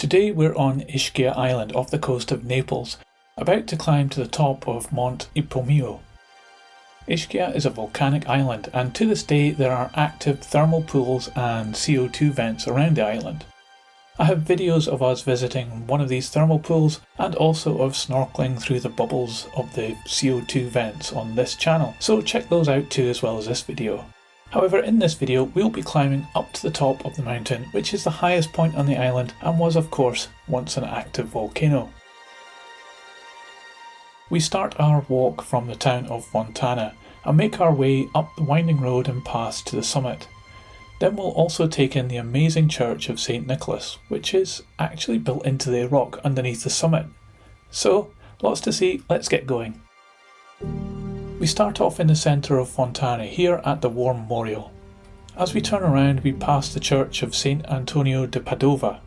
Today we're on Ischia Island off the coast of Naples, about to climb to the top of Monte Epomeo. Ischia is a volcanic island, and to this day there are active thermal pools and CO2 vents around the island. I have videos of us visiting one of these thermal pools and also of snorkeling through the bubbles of the CO2 vents on this channel, so check those out too as well as this video. However, in this video we'll be climbing up to the top of the mountain, which is the highest point on the island and was of course once an active volcano. We start our walk from the town of Volcano and make our way up the winding road and pass to the summit. Then we'll also take in the amazing Church of San Nicola, which is actually built into the rock underneath the summit. So, lots to see, let's get going. We start off in the centre of Volcano, here at the War Memorial. As we turn around we pass the Church of St. Antonio de Padova.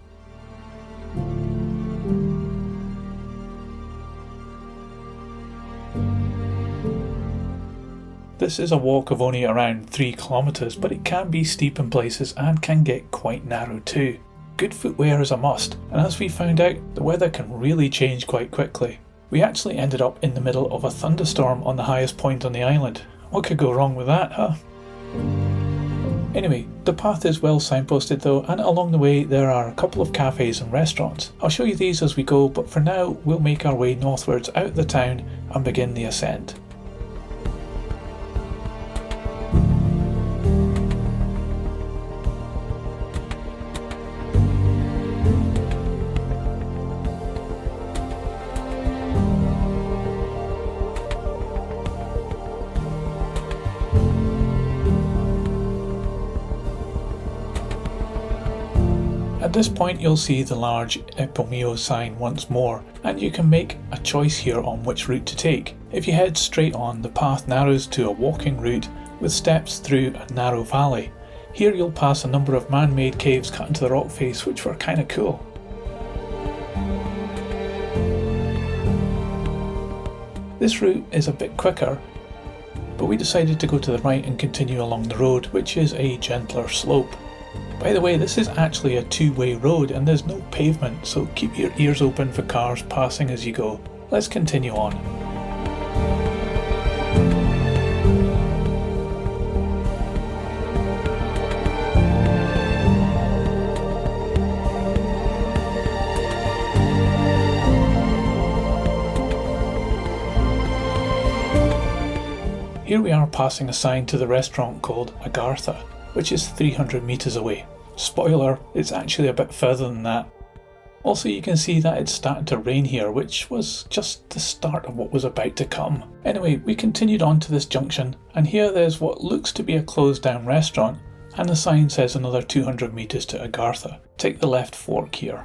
This is a walk of only around 3 kilometres, but it can be steep in places and can get quite narrow too. Good footwear is a must, and as we found out, the weather can really change quite quickly. We actually ended up in the middle of a thunderstorm on the highest point on the island. What could go wrong with that, huh? Anyway, the path is well signposted though, and along the way there are a couple of cafes and restaurants. I'll show you these as we go, but for now we'll make our way northwards out the town and begin the ascent. At this point you'll see the large Epomeo sign once more, and you can make a choice here on which route to take. If you head straight on, the path narrows to a walking route with steps through a narrow valley. Here you'll pass a number of man-made caves cut into the rock face, which were kinda cool. This route is a bit quicker, but we decided to go to the right and continue along the road, which is a gentler slope. By the way, this is actually a two-way road and there's no pavement, so keep your ears open for cars passing as you go. Let's continue on. Here we are passing a sign to the restaurant called Agartha, which is 300 metres away. Spoiler, it's actually a bit further than that. Also you can see that it's starting to rain here, which was just the start of what was about to come. Anyway, we continued on to this junction, and here there's what looks to be a closed down restaurant, and the sign says another 200 metres to Agartha. Take the left fork here.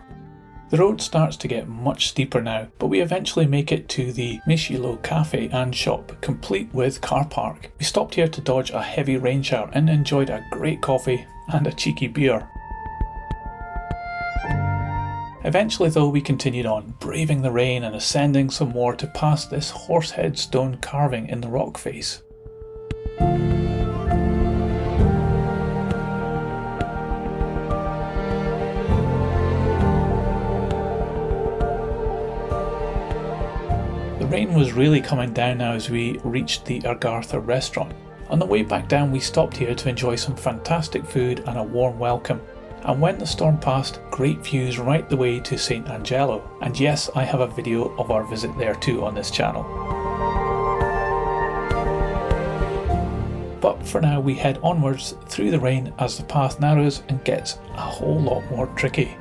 The road starts to get much steeper now, but we eventually make it to the Michilo cafe and shop, complete with car park. We stopped here to dodge a heavy rain shower and enjoyed a great coffee and a cheeky beer. Eventually though we continued on, braving the rain and ascending some more to pass this horsehead stone carving in the rock face. The rain was really coming down now as we reached the Agartha restaurant. On the way back down we stopped here to enjoy some fantastic food and a warm welcome. And when the storm passed, great views right the way to St. Angelo. And yes, I have a video of our visit there too on this channel. But for now we head onwards through the rain as the path narrows and gets a whole lot more tricky.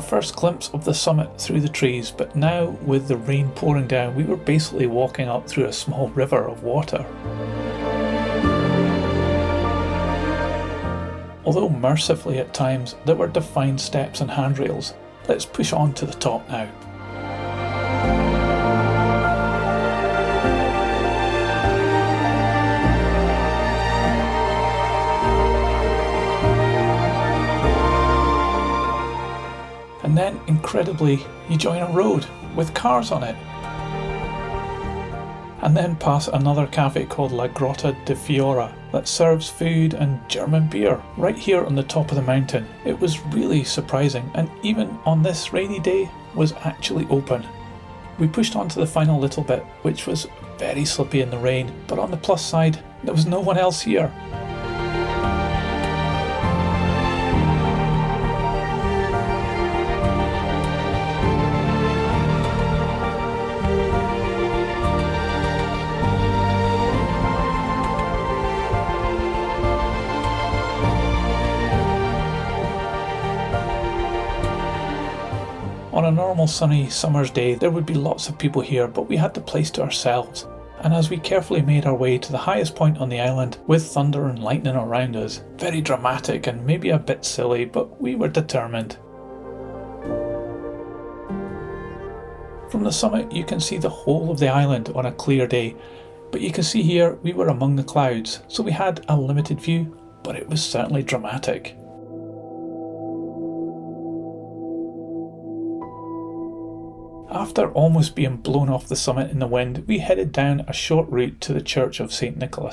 first glimpse of the summit through the trees, but now with the rain pouring down, we were basically walking up through a small river of water. Although mercifully at times, there were defined steps and handrails. Let's push on to the top now. And then, incredibly, you join a road with cars on it. And then pass another cafe called La Grotta di Fiora that serves food and German beer right here on the top of the mountain. It was really surprising, and even on this rainy day was actually open. We pushed on to the final little bit, which was very slippy in the rain, but on the plus side, there was no one else here. On a normal sunny summer's day, there would be lots of people here, but we had the place to ourselves. And as we carefully made our way to the highest point on the island, with thunder and lightning around us, very dramatic and maybe a bit silly, but we were determined. From the summit you can see the whole of the island on a clear day, but you can see here we were among the clouds, so we had a limited view, but it was certainly dramatic. After almost being blown off the summit in the wind, we headed down a short route to the Church of San Nicola.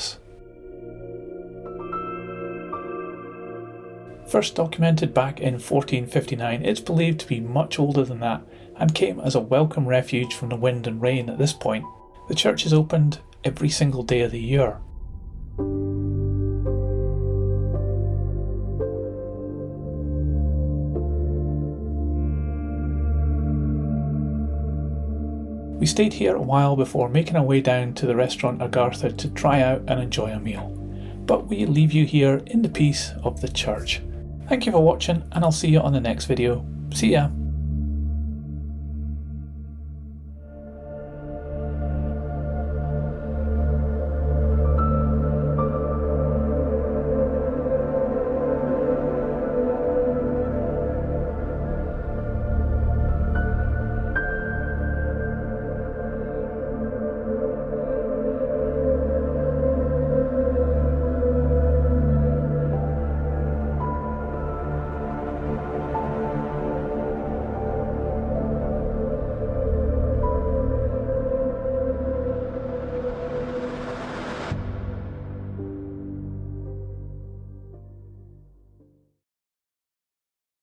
First documented back in 1459, it's believed to be much older than that and came as a welcome refuge from the wind and rain at this point. The church is opened every single day of the year. We stayed here a while before making our way down to the restaurant Agartha to try out and enjoy a meal. But we leave you here in the peace of the church. Thank you for watching, and I'll see you on the next video. See ya!